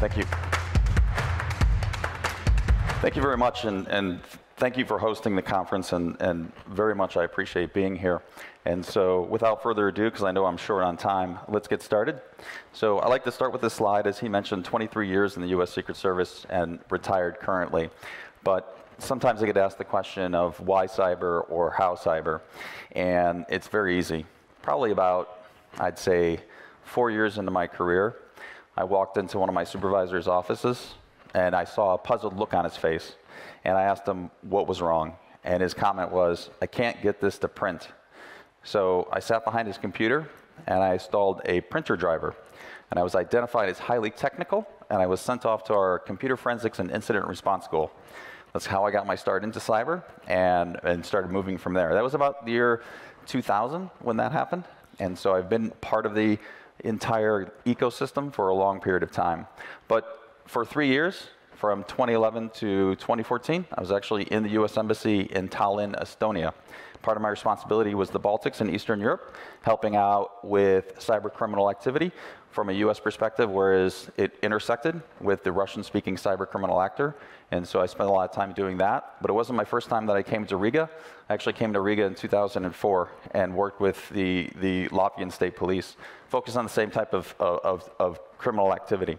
Thank you. Thank you very much, and thank you for hosting the conference, and very much I appreciate being here. And so without further ado, because I know I'm short on time, let's get started. So I like to start with this slide. As he mentioned, 23 years in the US Secret Service and retired currently. But sometimes I get asked the question of why cyber or how cyber, and it's very easy. Probably about, I'd say, 4 years into my career, I walked into one of my supervisor's offices, and I saw a puzzled look on his face. And I asked him what was wrong. And his comment was, I can't get this to print. So I sat behind his computer, and I installed a printer driver. And I was identified as highly technical, and I was sent off to our computer forensics and incident response school. That's how I got my start into cyber, and started moving from there. That was about the year 2000 when that happened. And so I've been part of the entire ecosystem for a long period of time. But for 3 years, from 2011 to 2014, I was actually in the US Embassy in Tallinn, Estonia. Part of my responsibility was the Baltics and Eastern Europe, helping out with cyber criminal activity from a US perspective, whereas it intersected with the Russian-speaking cyber criminal actor. And so I spent a lot of time doing that. But it wasn't my first time that I came to Riga. I actually came to Riga in 2004 and worked with the Latvian state police, focused on the same type of criminal activity.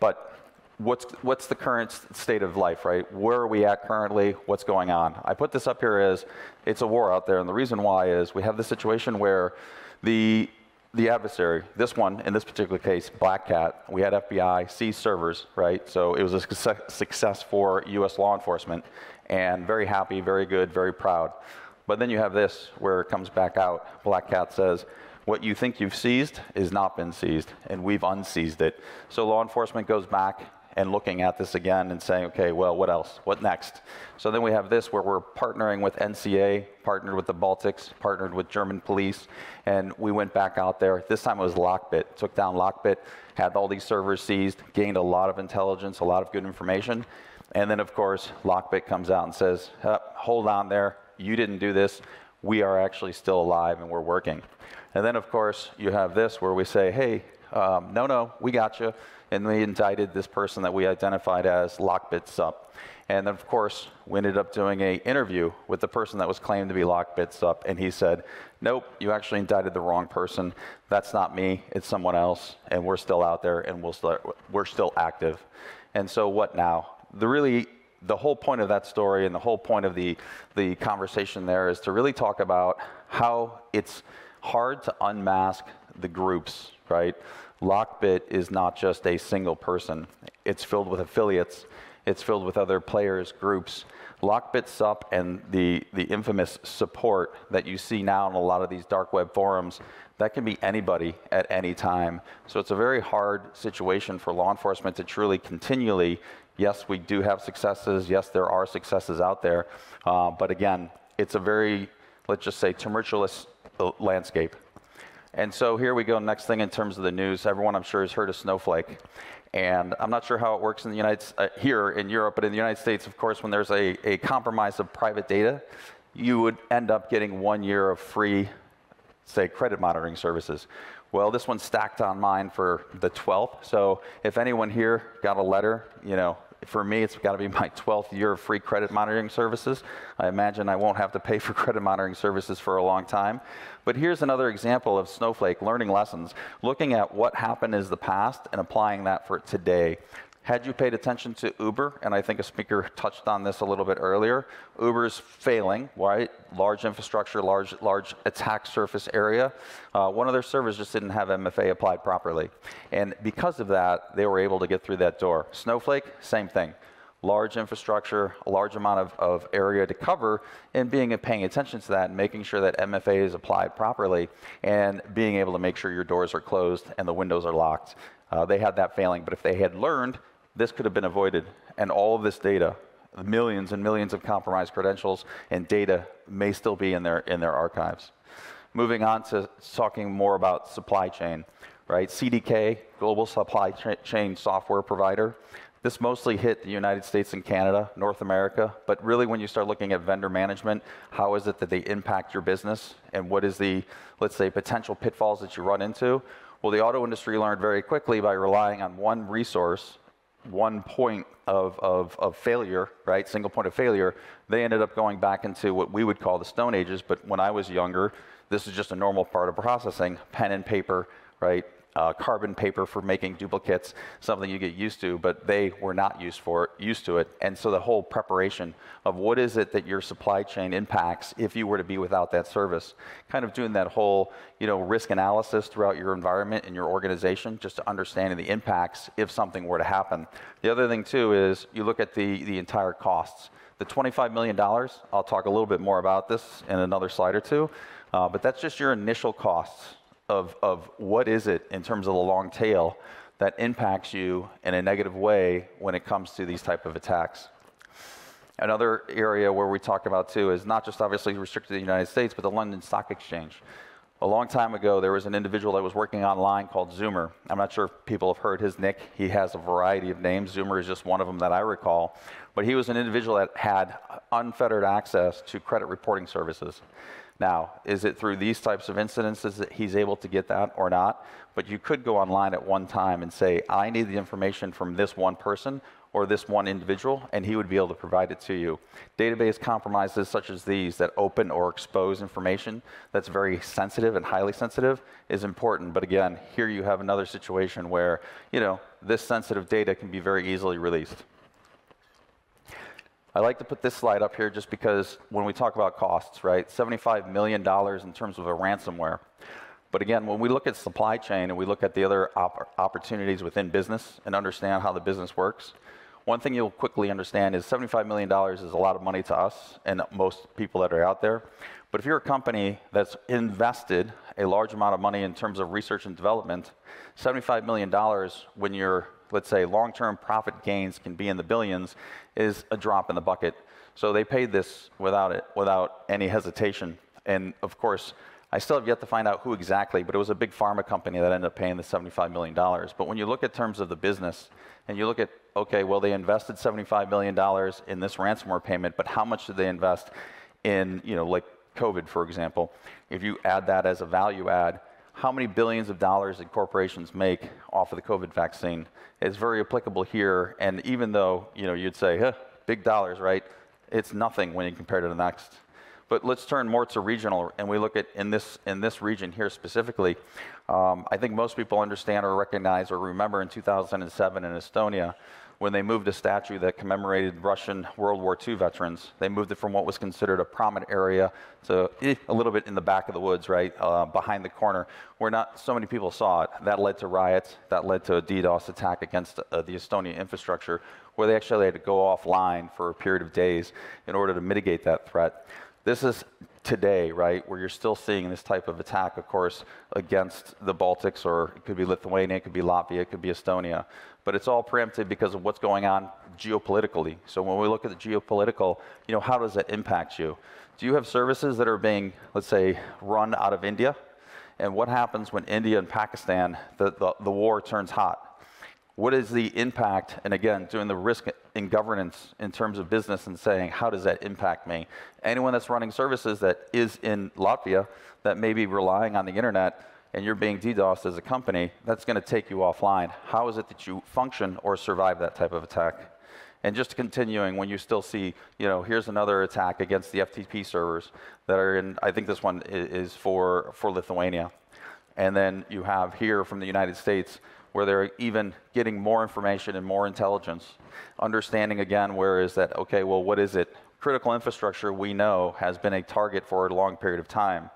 But what's the current state of life, right? Where are we at currently? What's going on? I put this up here as it's a war out there, and the reason why is we have this situation where the adversary, this one, in this particular case, Black Cat, we had FBI seize servers, right? So it was a success for US law enforcement, and very happy, very good, very proud. But then you have this where it comes back out. Black Cat says, what you think you've seized has not been seized, and we've unseized it. So law enforcement goes back and looking at this again and saying, okay, well, what else? What next? So then we have this where we're partnering with NCA, partnered with the Baltics, partnered with German police, and we went back out there. This time it was Lockbit. Took down Lockbit, had all these servers seized, gained a lot of intelligence, a lot of good information. And then, of course, Lockbit comes out and says, hold on there, you didn't do this. We are actually still alive and we're working. And then, of course, you have this where we say, hey, no, we got you. And we indicted this person that we identified as Lockbit Sup. And then, of course, we ended up doing an interview with the person that was claimed to be Lockbit Sup. And he said, nope, you actually indicted the wrong person. That's not me. It's someone else. And we're still out there, and we're still active. And so what now? The whole point of that story and the whole point of the conversation there is to really talk about how it's hard to unmask the groups, right? Lockbit is not just a single person. It's filled with affiliates. It's filled with other players, groups. Lockbit Sup and the infamous support that you see now in a lot of these dark web forums, that can be anybody at any time. So it's a very hard situation for law enforcement to truly continually, yes, we do have successes. Yes, there are successes out there. But again, it's a very, let's just say, tumultuous landscape. And so here we go, next thing in terms of the news. Everyone, I'm sure, has heard of Snowflake. And I'm not sure how it works in the here in Europe, but in the United States, of course, when there's a compromise of private data, you would end up getting 1 year of free, say, credit monitoring services. Well, this one's stacked on mine for the 12th. So if anyone here got a letter, you know, for me, it's got to be my 12th year of free credit monitoring services. I imagine I won't have to pay for credit monitoring services for a long time. But here's another example of Snowflake learning lessons, looking at what happened in the past and applying that for today. Had you paid attention to Uber, and I think a speaker touched on this a little bit earlier, Uber's failing, right? Large infrastructure, large attack surface area. One of their servers just didn't have MFA applied properly. And because of that, they were able to get through that door. Snowflake, same thing. Large infrastructure, a large amount of area to cover, and paying attention to that and making sure that MFA is applied properly, and being able to make sure your doors are closed and the windows are locked. They had that failing, but if they had learned, this could have been avoided, and all of this data, millions and millions of compromised credentials and data, may still be in their archives. Moving on to talking more about supply chain, right? CDK, global supply chain software provider. This mostly hit the United States and Canada, North America, but really when you start looking at vendor management, how is it that they impact your business, and what is the, let's say, potential pitfalls that you run into? Well, the auto industry learned very quickly by relying on one resource, one point of failure, right? Single point of failure. They ended up going back into what we would call the Stone Ages, but when I was younger, this is just a normal part of processing, pen and paper, right? Carbon paper for making duplicates, something you get used to, but they were not used to it. And so the whole preparation of what is it that your supply chain impacts if you were to be without that service, kind of doing that whole, risk analysis throughout your environment and your organization, just to understanding the impacts if something were to happen. The other thing too is you look at the entire costs. The $25 million, I'll talk a little bit more about this in another slide or two, but that's just your initial costs of what is it in terms of the long tail that impacts you in a negative way when it comes to these type of attacks. Another area where we talk about too is not just obviously restricted to the United States, but the London Stock Exchange. A long time ago, there was an individual that was working online called Zoomer. I'm not sure if people have heard his nick. He has a variety of names. Zoomer is just one of them that I recall. But he was an individual that had unfettered access to credit reporting services. Now, is it through these types of incidences that he's able to get that or not? But you could go online at one time and say, I need the information from this one person or this one individual, and he would be able to provide it to you. Database compromises such as these that open or expose information that's very sensitive and highly sensitive is important. But again, here you have another situation where, this sensitive data can be very easily released. I like to put this slide up here just because when we talk about costs, right, $75 million in terms of a ransomware. But again, when we look at supply chain and we look at the other opportunities within business and understand how the business works, one thing you'll quickly understand is $75 million is a lot of money to us and most people that are out there. But if you're a company that's invested a large amount of money in terms of research and development, $75 million when you're, let's say, long-term profit gains can be in the billions is a drop in the bucket. So they paid this without any hesitation. And of course, I still have yet to find out who exactly, but it was a big pharma company that ended up paying the $75 million. But when you look at terms of the business, and you look at, okay, well, they invested $75 million in this ransomware payment, but how much did they invest in, like COVID, for example? If you add that as a value add, how many billions of dollars did corporations make off of the COVID vaccine? It's very applicable here, and even though, you'd say, big dollars, right? It's nothing when you compare to the next. But let's turn more to regional, and we look at in this region here specifically. I think most people understand or recognize or remember in 2007 in Estonia when they moved a statue that commemorated Russian World War II veterans. They moved it from what was considered a prominent area to a little bit in the back of the woods, right, behind the corner, where not so many people saw it. That led to riots. That led to a DDoS attack against the Estonian infrastructure, where they actually had to go offline for a period of days in order to mitigate that threat. This is today, right, where you're still seeing this type of attack, of course, against the Baltics, or it could be Lithuania, it could be Latvia, it could be Estonia. But it's all preempted because of what's going on geopolitically. So when we look at the geopolitical, how does that impact you? Do you have services that are being, let's say, run out of India? And what happens when India and Pakistan, the war turns hot? What is the impact, and again, doing the risk in governance in terms of business and saying, how does that impact me? Anyone that's running services that is in Latvia that may be relying on the internet and you're being DDoSed as a company, that's going to take you offline. How is it that you function or survive that type of attack? And just continuing, when you still see, here's another attack against the FTP servers that are in, I think this one is for Lithuania. And then you have here from the United States, where they're even getting more information and more intelligence. Understanding again, where is that, okay, well, what is it? Critical infrastructure, we know, has been a target for a long period of time.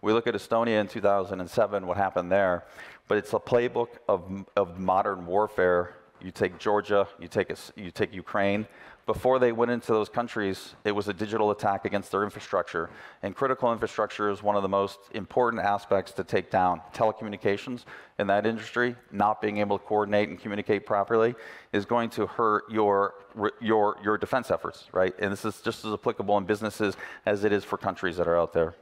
We look at Estonia in 2007, what happened there, but it's a playbook of modern warfare. You take Georgia, you take Ukraine. Before they went into those countries, it was a digital attack against their infrastructure. And critical infrastructure is one of the most important aspects to take down. Telecommunications in that industry, not being able to coordinate and communicate properly, is going to hurt your defense efforts, right? And this is just as applicable in businesses as it is for countries that are out there.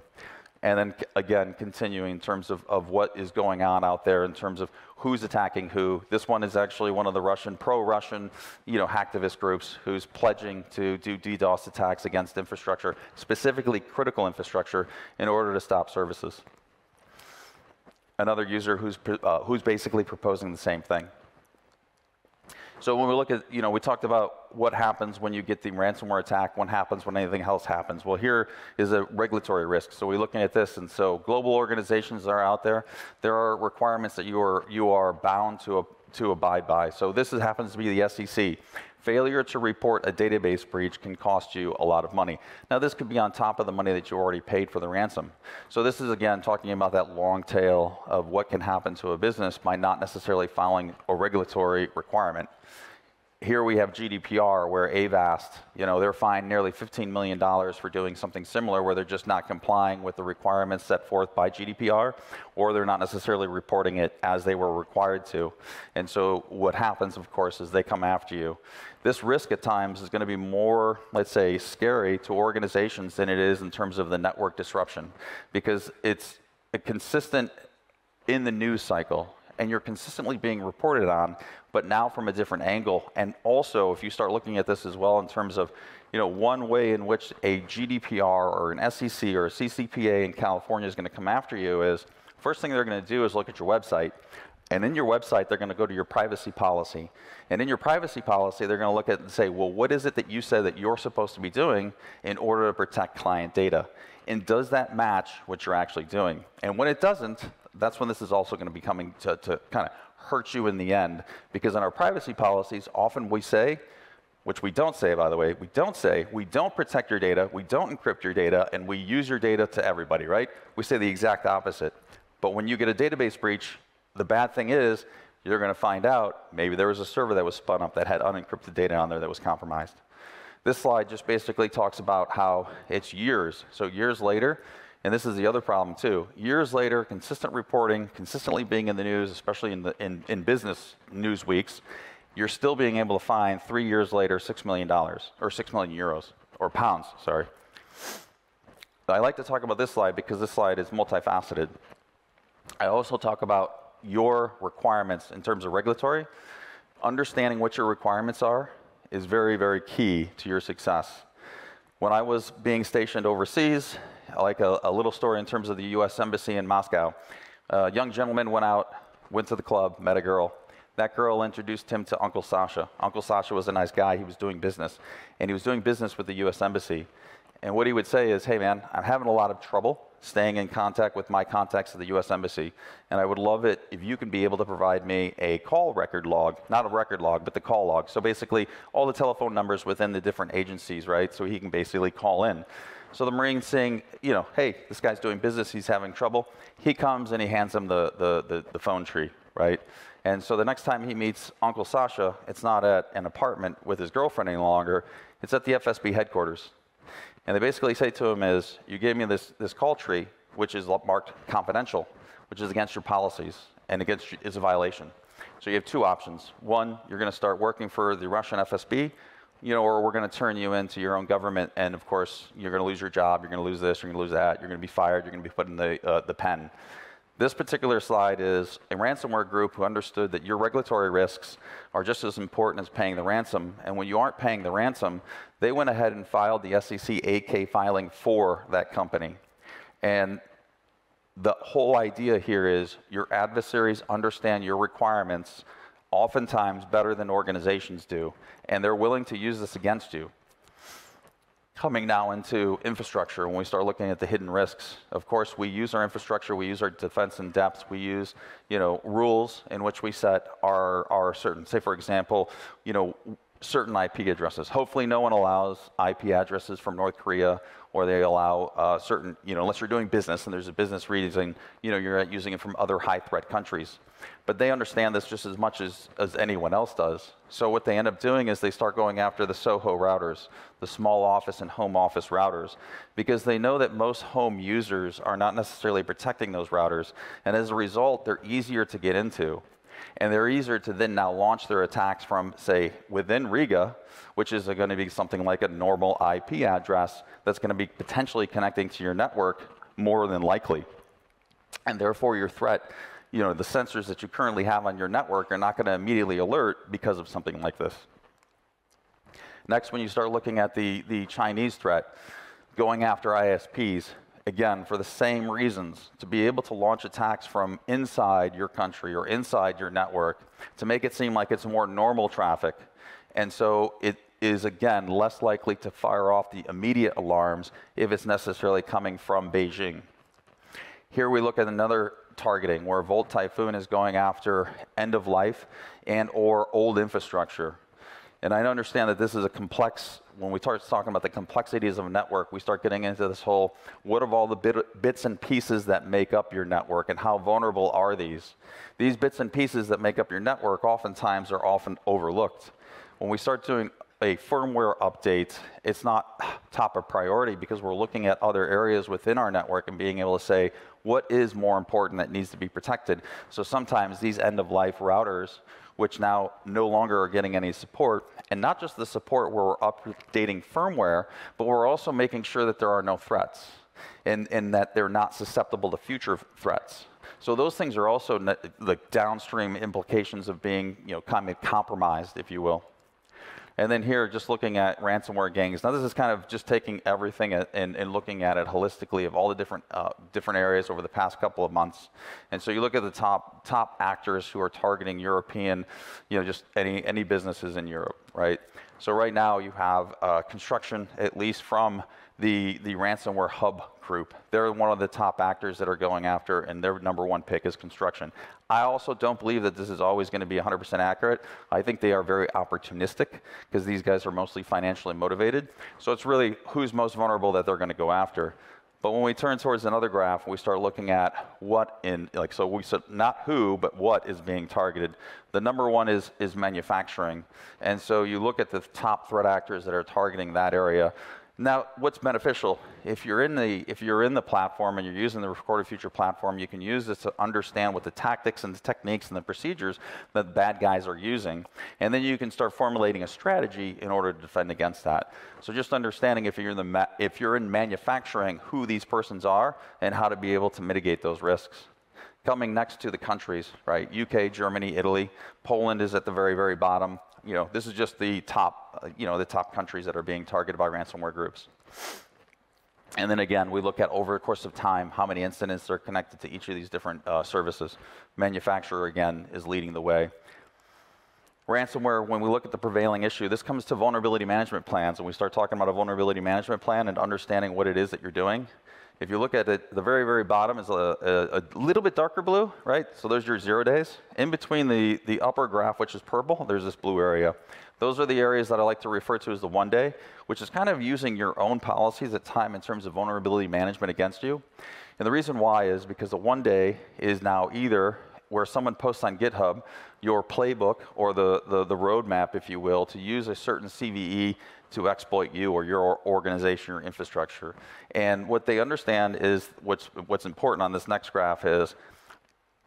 And then again, continuing in terms of what is going on out there in terms of who's attacking who. This one is actually one of the pro-Russian, hacktivist groups who's pledging to do DDoS attacks against infrastructure, specifically critical infrastructure, in order to stop services. another user who's basically proposing the same thing. So when we look at, we talked about what happens when you get the ransomware attack, what happens when anything else happens. Well, here is a regulatory risk. So we're looking at this, and so global organizations that are out there, there are requirements that you are bound to abide by. So this happens to be the SEC. Failure to report a database breach can cost you a lot of money. Now, this could be on top of the money that you already paid for the ransom. So this is, again, talking about that long tail of what can happen to a business by not necessarily following a regulatory requirement. Here we have GDPR, where Valsts, they're fined nearly $15 million for doing something similar, where they're just not complying with the requirements set forth by GDPR, or they're not necessarily reporting it as they were required to. And so what happens, of course, is they come after you. This risk at times is going to be more, let's say, scary to organizations than it is in terms of the network disruption, because it's consistent in the news cycle, and you're consistently being reported on, but now from a different angle. And also, if you start looking at this as well in terms of, one way in which a GDPR or an SEC or a CCPA in California is going to come after you is, first thing they're going to do is look at your website. And in your website, they're going to go to your privacy policy. And in your privacy policy, they're going to look at it and say, well, what is it that you said that you're supposed to be doing in order to protect client data? And does that match what you're actually doing? And when it doesn't, that's when this is also going to be coming to kind of hurt you in the end. Because in our privacy policies, often we say, which we don't say, by the way, we don't protect your data, we don't encrypt your data, and we use your data to everybody, right? We say the exact opposite. But when you get a database breach, the bad thing is you're going to find out maybe there was a server that was spun up that had unencrypted data on there that was compromised. This slide just basically talks about how it's years. So years later, and this is the other problem too, years later, consistent reporting, consistently being in the news, especially in business news weeks, you're still being able to find 3 years later $6 million, or 6 million euros, or pounds, sorry. I like to talk about this slide because this slide is multifaceted. I also talk about your requirements in terms of regulatory. Understanding what your requirements are is very, very key to your success. When I was being stationed overseas, I like a little story in terms of the US Embassy in Moscow. A young gentleman went to the club, met a girl. That girl introduced him to Uncle Sasha. Uncle Sasha was a nice guy. He was doing business. And he was doing business with the US Embassy. And what he would say is, hey man, I'm having a lot of trouble staying in contact with my contacts at the US Embassy, and I would love it if you can be able to provide me a call record log, not a record log, but the call log. So basically, all the telephone numbers within the different agencies, right? So he can basically call in. So the Marine's saying, hey, this guy's doing business, he's having trouble. He comes and he hands him the phone tree, right? And so the next time he meets Uncle Sasha, it's not at an apartment with his girlfriend any longer, it's at the FSB headquarters. And they basically say to him is, you gave me this call tree, which is marked confidential, which is against your policies, and is a violation. So you have two options. One, you're going to start working for the Russian FSB, or we're going to turn you into your own government, and of course, you're going to lose your job, you're going to lose this, you're going to lose that, you're going to be fired, you're going to be put in the pen. This particular slide is a ransomware group who understood that your regulatory risks are just as important as paying the ransom. And when you aren't paying the ransom, they went ahead and filed the SEC 8K filing for that company. And the whole idea here is your adversaries understand your requirements oftentimes better than organizations do, and they're willing to use this against you. Coming now into infrastructure, when we start looking at the hidden risks, of course, we use our infrastructure, we use our defense in depth, we use, rules in which we set our certain, say for example, certain IP addresses. Hopefully no one allows IP addresses from North Korea, or they allow certain, unless you're doing business and there's a business reason, you're using it from other high threat countries. But they understand this just as much as anyone else does. So what they end up doing is they start going after the SOHO routers, the small office and home office routers, because they know that most home users are not necessarily protecting those routers. And as a result, they're easier to get into. And they're easier to then now launch their attacks from, say, within Riga, which is going to be something like a normal IP address that's going to be potentially connecting to your network more than likely. And therefore, your threat, the sensors that you currently have on your network are not going to immediately alert because of something like this. Next, when you start looking at the Chinese threat, going after ISPs, again, for the same reasons, to be able to launch attacks from inside your country or inside your network, to make it seem like it's more normal traffic. And so it is, again, less likely to fire off the immediate alarms if it's necessarily coming from Beijing. Here we look at another targeting where Volt Typhoon is going after end of life and or old infrastructure. And I understand that this is a complex, when we start talking about the complexities of a network, we start getting into this whole, what of all the bits and pieces that make up your network and how vulnerable are these? These bits and pieces that make up your network oftentimes are often overlooked. When we start doing a firmware update, it's not top of priority because we're looking at other areas within our network and being able to say, what is more important that needs to be protected? So sometimes these end-of-life routers, which now no longer are getting any support, and not just the support where we're updating firmware, but we're also making sure that there are no threats and that they're not susceptible to future threats. So those things are also the downstream implications of being, kind of compromised, if you will. And then here, just looking at ransomware gangs. Now, this is kind of just taking everything and looking at it holistically of all the different areas over the past couple of months. And so you look at the top actors who are targeting European, just any businesses in Europe, right? So right now you have construction, at least from the ransomware hub group. They're one of the top actors that are going after, and their #1 pick is construction. I also don't believe that this is always going to be 100% accurate. I think they are very opportunistic because these guys are mostly financially motivated. So it's really who's most vulnerable that they're going to go after. But when we turn towards another graph, we start looking at what so we said not who, but what is being targeted. The #1 is manufacturing. And so you look at the top threat actors that are targeting that area. Now, what's beneficial? If you're in the platform and you're using the Recorded Future platform, you can use this to understand what the tactics and the techniques and the procedures that the bad guys are using. And then you can start formulating a strategy in order to defend against that. So just understanding if you're in manufacturing, who these persons are and how to be able to mitigate those risks. Coming next to the countries, right? UK, Germany, Italy, Poland is at the very, very bottom. This is just the top, the top countries that are being targeted by ransomware groups. And then again, we look at over the course of time, how many incidents are connected to each of these different services. Manufacturer, again, is leading the way. Ransomware, when we look at the prevailing issue, this comes to vulnerability management plans, and we start talking about a vulnerability management plan and understanding what it is that you're doing. If you look at it, the very, very bottom is a little bit darker blue, right? So those are your 0 days. In between the upper graph, which is purple, there's this blue area. Those are the areas that I like to refer to as the 1 day, which is kind of using your own policies at time in terms of vulnerability management against you. And the reason why is because the 1 day is now either where someone posts on GitHub your playbook or the roadmap, if you will, to use a certain CVE to exploit you or your organization or infrastructure. And what they understand is what's important on this next graph is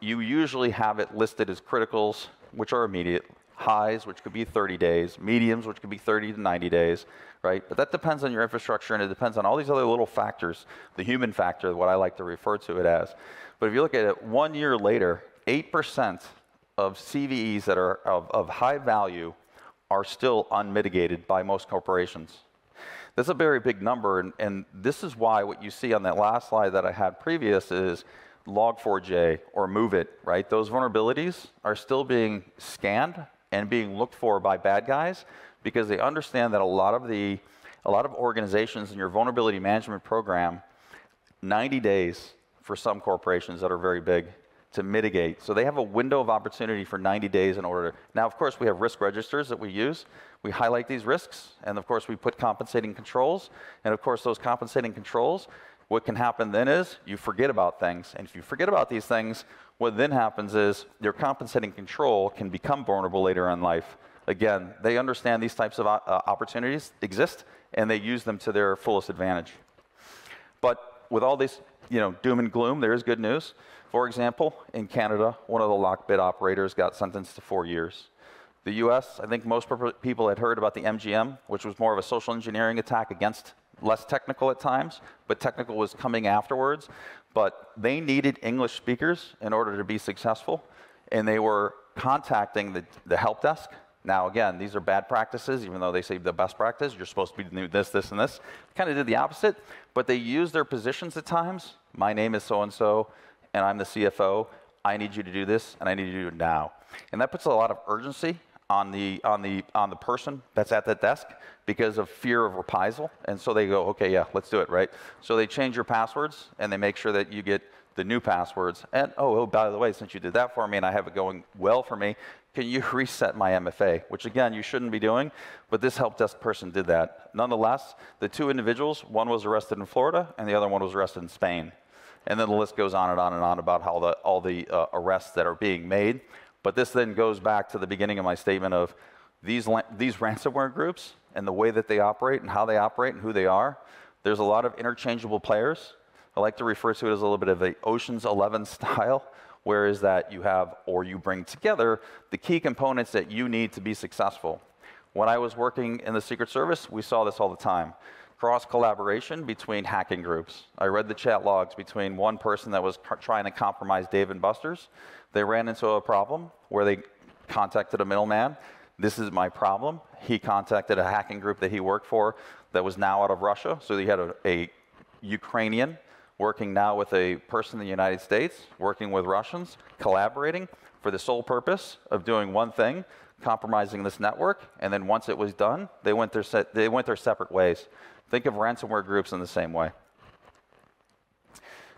you usually have it listed as criticals, which are immediate, highs, which could be 30 days, mediums, which could be 30 to 90 days, right? But that depends on your infrastructure, and it depends on all these other little factors, the human factor, what I like to refer to it as. But if you look at it 1 year later, 8% of CVEs that are of high value are still unmitigated by most corporations. That's a very big number, and this is why what you see on that last slide that I had previous is Log4j or MOVEit, right? Those vulnerabilities are still being scanned and being looked for by bad guys because they understand that a lot of organizations in your vulnerability management program, 90 days for some corporations that are very big to mitigate. So they have a window of opportunity for 90 days in order. Now, of course, we have risk registers that we use. We highlight these risks, and of course, we put compensating controls. And of course, those compensating controls, what can happen then is you forget about things. And if you forget about these things, what then happens is your compensating control can become vulnerable later in life. Again, they understand these types of opportunities exist, and they use them to their fullest advantage. But with all this, doom and gloom, there is good news. For example, in Canada, one of the lockbit operators got sentenced to 4 years. The US, I think most people had heard about the MGM, which was more of a social engineering attack against, less technical at times, but technical was coming afterwards. But they needed English speakers in order to be successful, and they were contacting the help desk Now, again, these are bad practices, even though they say the best practice. You're supposed to be doing this, this, and this. Kind of did the opposite, but they use their positions at times. My name is so-and-so, and I'm the CFO. I need you to do this, and I need you to do it now. And that puts a lot of urgency on the person that's at that desk because of fear of reprisal. And so they go, okay, yeah, let's do it, right? So they change your passwords, and they make sure that you get the new passwords. And, oh, by the way, since you did that for me and I have it going well for me, can you reset my MFA? Which, again, you shouldn't be doing, but this help desk person did that. Nonetheless, the two individuals, one was arrested in Florida, and the other one was arrested in Spain. And then the list goes on and on and on about how all the arrests that are being made. But this then goes back to the beginning of my statement of these ransomware groups and the way that they operate and how they operate and who they are. There's a lot of interchangeable players. I like to refer to it as a little bit of the Ocean's 11 style, where is that you have, or you bring together, the key components that you need to be successful. When I was working in the Secret Service, we saw this all the time. Cross-collaboration between hacking groups. I read the chat logs between one person that was trying to compromise Dave & Buster's. They ran into a problem where they contacted a middleman. This is my problem. He contacted a hacking group that he worked for that was now out of Russia. So he had a Ukrainian working now with a person in the United States, working with Russians, collaborating for the sole purpose of doing one thing, compromising this network. And then once it was done, they went their separate ways. Think of ransomware groups in the same way.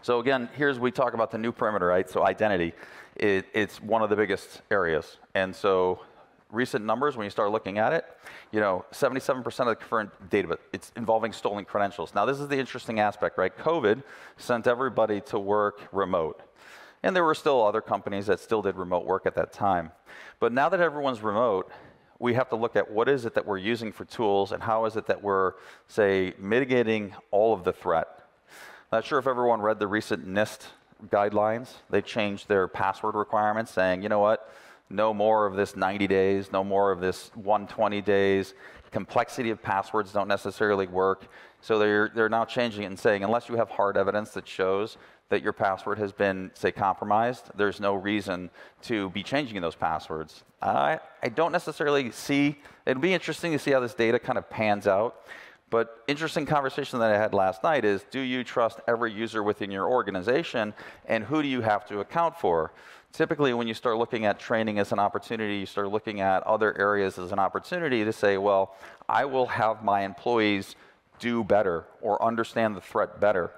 So again, we talk about the new perimeter, right? So identity, it's one of the biggest areas. And so recent numbers, when you start looking at it, 77% of the current data, it's involving stolen credentials. Now, this is the interesting aspect, right? COVID sent everybody to work remote. And there were still other companies that still did remote work at that time. But now that everyone's remote, we have to look at what is it that we're using for tools and how is it that we're, say, mitigating all of the threat. Not sure if everyone read the recent NIST guidelines. They changed their password requirements, saying, you know what, no more of this 90 days, no more of this 120 days. Complexity of passwords don't necessarily work. So they're now changing it and saying, unless you have hard evidence that shows that your password has been, say, compromised, there's no reason to be changing those passwords. I don't necessarily see, it'd be interesting to see how this data kind of pans out. But interesting conversation that I had last night is, do you trust every user within your organization, and who do you have to account for? Typically, when you start looking at training as an opportunity, you start looking at other areas as an opportunity to say, well, I will have my employees do better or understand the threat better.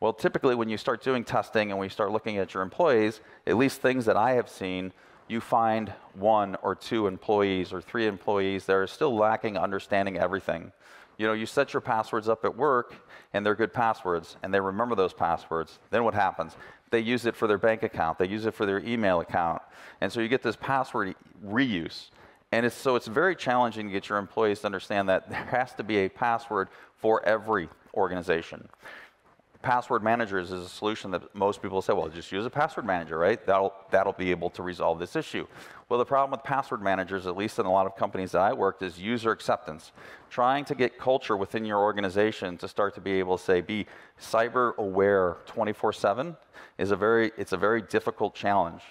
Well, typically, when you start doing testing and when you start looking at your employees, at least things that I have seen, you find 1 or 2 employees or 3 employees that are still lacking understanding everything. You set your passwords up at work, and they're good passwords, and they remember those passwords. Then what happens? They use it for their bank account. They use it for their email account. And so you get this password reuse. And it's very challenging to get your employees to understand that there has to be a password for every organization. Password managers is a solution that most people say, well, just use a password manager, right? That'll be able to resolve this issue. Well, the problem with password managers, at least in a lot of companies that I worked, is user acceptance. Trying to get culture within your organization to start to be able to say, be cyber aware 24/7 is it's a very difficult challenge.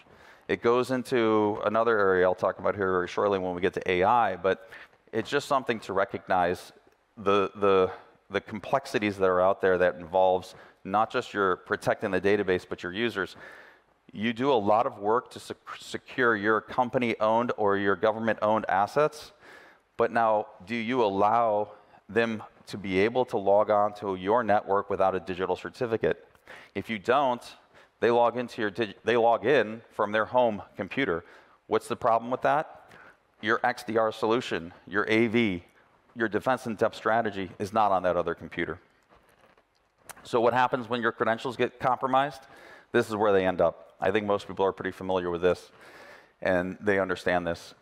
It goes into another area I'll talk about here very shortly when we get to AI, but it's just something to recognize the complexities that are out there that involves not just your protecting the database, but your users. You do a lot of work to secure your company-owned or your government-owned assets, but now do you allow them to be able to log on to your network without a digital certificate? If you don't, they log in from their home computer. What's the problem with that? Your XDR solution, your AV, your defense in depth strategy is not on that other computer. So what happens when your credentials get compromised? This is where they end up. I think most people are pretty familiar with this, and they understand this.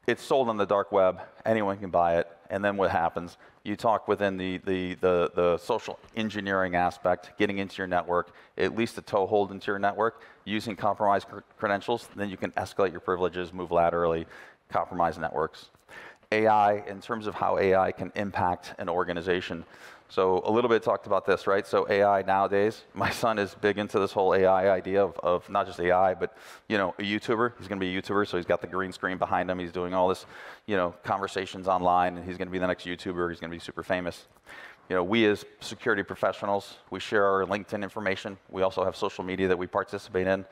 It's sold on the dark web. Anyone can buy it. And then what happens? You talk within the social engineering aspect, getting into your network, at least a toehold into your network, using compromised credentials. Then you can escalate your privileges, move laterally, compromise networks. AI, in terms of how AI can impact an organization. So a little bit talked about this, right? So AI nowadays, my son is big into this whole AI idea of not just AI, but a YouTuber. He's going to be a YouTuber, so he's got the green screen behind him. He's doing all this, conversations online, and he's going to be the next YouTuber. He's going to be super famous. We as security professionals, we share our LinkedIn information. We also have social media that we participate in.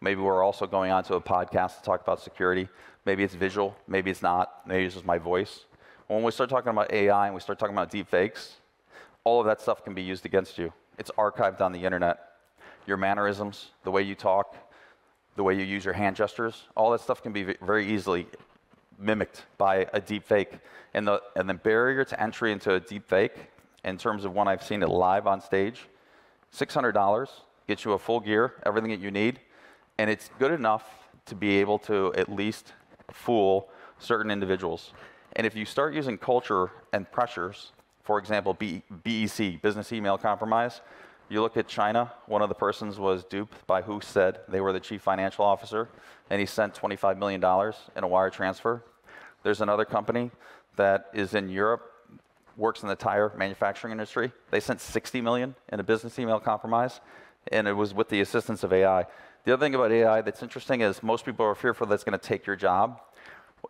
Maybe we're also going on to a podcast to talk about security. Maybe it's visual, maybe it's not, maybe it's just my voice. When we start talking about AI and we start talking about deep fakes, all of that stuff can be used against you. It's archived on the internet. Your mannerisms, the way you talk, the way you use your hand gestures, all that stuff can be very easily mimicked by a deep fake. And the barrier to entry into a deep fake, in terms of when I've seen it live on stage, $600 gets you a full gear, everything that you need, and it's good enough to be able to at least fool certain individuals. And if you start using culture and pressures, for example, BEC, business email compromise, you look at China, one of the persons was duped by who said they were the chief financial officer, and he sent $25 million in a wire transfer. There's another company that is in Europe, works in the tire manufacturing industry. They sent $60 million in a business email compromise, and it was with the assistance of AI. The other thing about AI that's interesting is most people are fearful that it's going to take your job.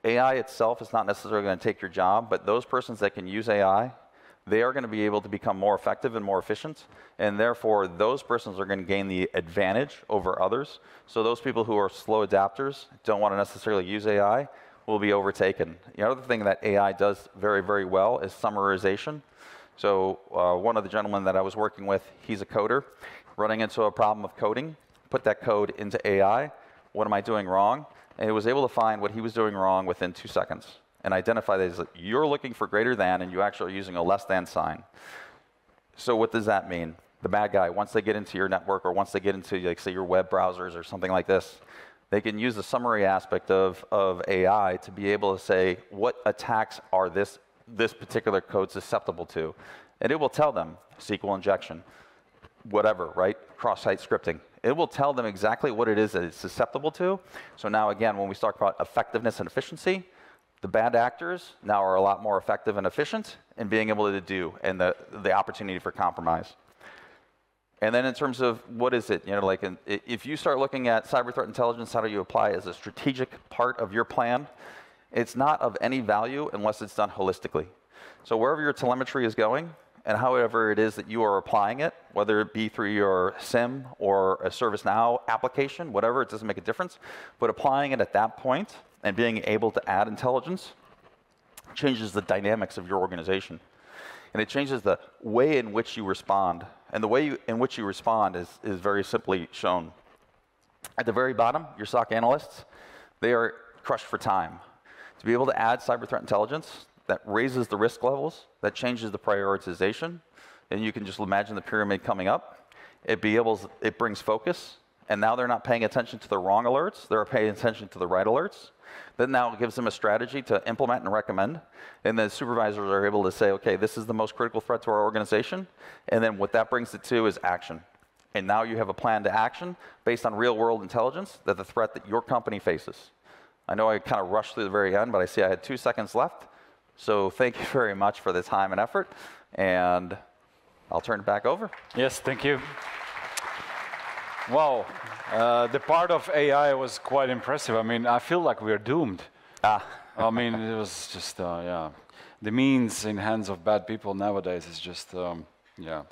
AI itself is not necessarily going to take your job, but those persons that can use AI, they are going to be able to become more effective and more efficient, and therefore those persons are going to gain the advantage over others. So those people who are slow adapters, don't want to necessarily use AI, will be overtaken. The other thing that AI does very, very well is summarization. So one of the gentlemen that I was working with, he's a coder, running into a problem of coding, put that code into AI, what am I doing wrong? And it was able to find what he was doing wrong within 2 seconds and identify that as you're looking for greater than and you actually are using a less than sign. So what does that mean? The bad guy, once they get into your network or once they get into, like, say, your web browsers or something like this, they can use the summary aspect of AI to be able to say what attacks are this particular code susceptible to. And it will tell them SQL injection, whatever, right? Cross-site scripting. It will tell them exactly what it is that it's susceptible to. So now, again, when we talk about effectiveness and efficiency, the bad actors now are a lot more effective and efficient in being able to do and the opportunity for compromise. And then in terms of what is it, if you start looking at cyber threat intelligence, how do you apply it as a strategic part of your plan? It's not of any value unless it's done holistically. So wherever your telemetry is going, and however it is that you are applying it, whether it be through your SIM or a ServiceNow application, whatever, it doesn't make a difference. But applying it at that point and being able to add intelligence changes the dynamics of your organization. And it changes the way in which you respond. And the way in which you respond is very simply shown. At the very bottom, your SOC analysts, they are crushed for time. To be able to add cyber threat intelligence, that raises the risk levels, that changes the prioritization, and you can just imagine the pyramid coming up. It brings focus, and now they're not paying attention to the wrong alerts, they're paying attention to the right alerts. Then now it gives them a strategy to implement and recommend, and then supervisors are able to say, okay, this is the most critical threat to our organization, and then what that brings it to is action. And now you have a plan to action based on real world intelligence that the threat that your company faces. I know I kind of rushed through the very end, but I see I had 2 seconds left. So thank you very much for the time and effort, and I'll turn it back over. Yes, thank you. Wow, the part of AI was quite impressive. I mean, I feel like we are doomed. I mean, it was just, yeah. The means in hands of bad people nowadays is just, yeah,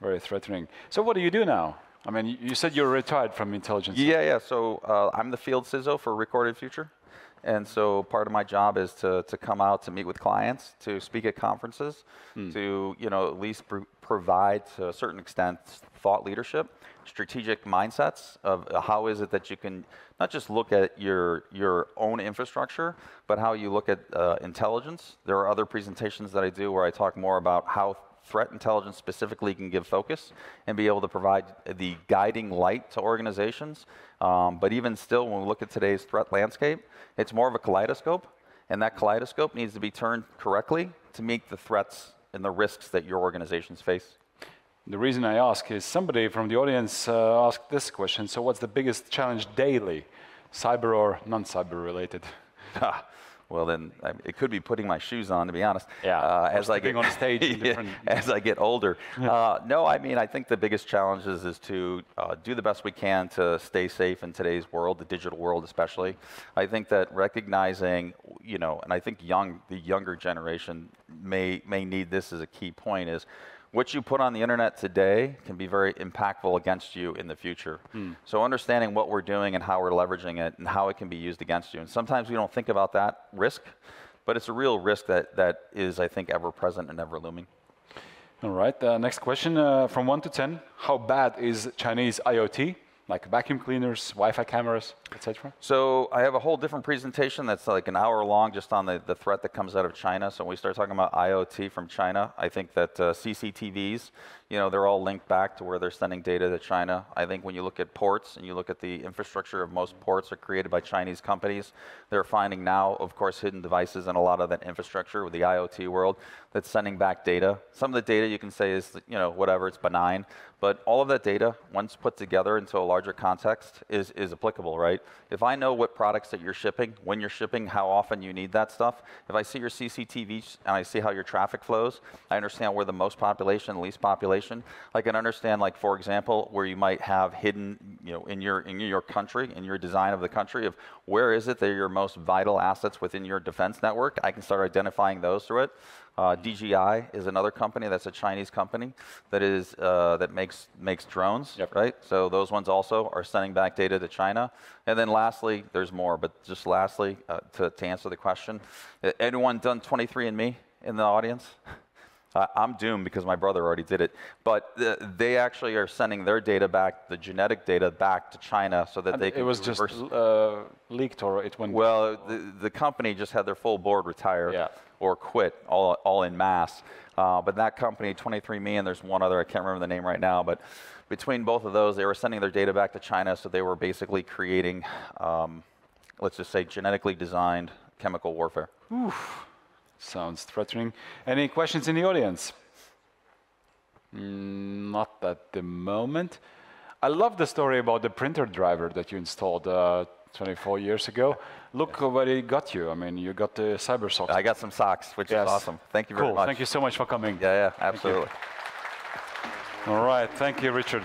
very threatening. So what do you do now? I mean, you said you're retired from intelligence. Yeah. So I'm the field CISO for Recorded Future. And so part of my job is to come out to meet with clients, to speak at conferences, to at least provide to a certain extent thought leadership, strategic mindsets of how is it that you can not just look at your own infrastructure, but how you look at intelligence. There are other presentations that I do where I talk more about how threat intelligence specifically can give focus and be able to provide the guiding light to organizations. But even still, when we look at today's threat landscape, it's more of a kaleidoscope, and that kaleidoscope needs to be turned correctly to meet the threats and the risks that your organizations face. The reason I ask is somebody from the audience asked this question, so what's the biggest challenge daily, cyber or non-cyber related? Well, then it could be putting my shoes on, to be honest. Yeah, as I get on stage in different. As I get older. No, I mean, I think the biggest challenge is to do the best we can to stay safe in today's world, the digital world especially. I think that recognizing, and I think the younger generation may need this as a key point is, what you put on the internet today can be very impactful against you in the future. So understanding what we're doing and how we're leveraging it and how it can be used against you. And sometimes we don't think about that risk, but it's a real risk that is, I think, ever present and ever looming. All right, next question from 1 to 10. How bad is Chinese IoT? Like vacuum cleaners, Wi-Fi cameras, etc. So I have a whole different presentation that's like an hour long just on the threat that comes out of China. So when we start talking about IoT from China, I think that CCTVs, they're all linked back to where they're sending data to China. I think when you look at ports and you look at the infrastructure of most ports are created by Chinese companies, they're finding now, of course, hidden devices in a lot of that infrastructure with the IoT world that's sending back data. Some of the data you can say is, whatever, it's benign. But all of that data, once put together into a larger context, is applicable, right? If I know what products that you're shipping, when you're shipping, how often you need that stuff, if I see your CCTVs and I see how your traffic flows, I understand where the most population, least population. I can understand, like, for example, where you might have hidden, in your country, in your design of the country, of where is it that are your most vital assets within your defense network. I can start identifying those through it. DJI is another company that's a Chinese company that makes drones, right? So those ones also are sending back data to China. And then lastly, there's more, but just lastly, to answer the question, anyone done 23andMe in the audience? I'm doomed because my brother already did it. But they actually are sending their data back, the genetic data back to China so that they can. It was just leaked, or it went. Well, the company just had their full board retire or quit all in mass. But that company, 23andMe, and there's one other, I can't remember the name right now, but between both of those, they were sending their data back to China, so they were basically creating, let's just say, genetically designed chemical warfare. Oof. Sounds threatening. Any questions in the audience? Not at the moment. I love the story about the printer driver that you installed 24 years ago. Look what it got you. I mean, you got the cyber socks. I got some socks, which is awesome. Thank you very much. Thank you so much for coming. Yeah, absolutely. All right. Thank you, Richard.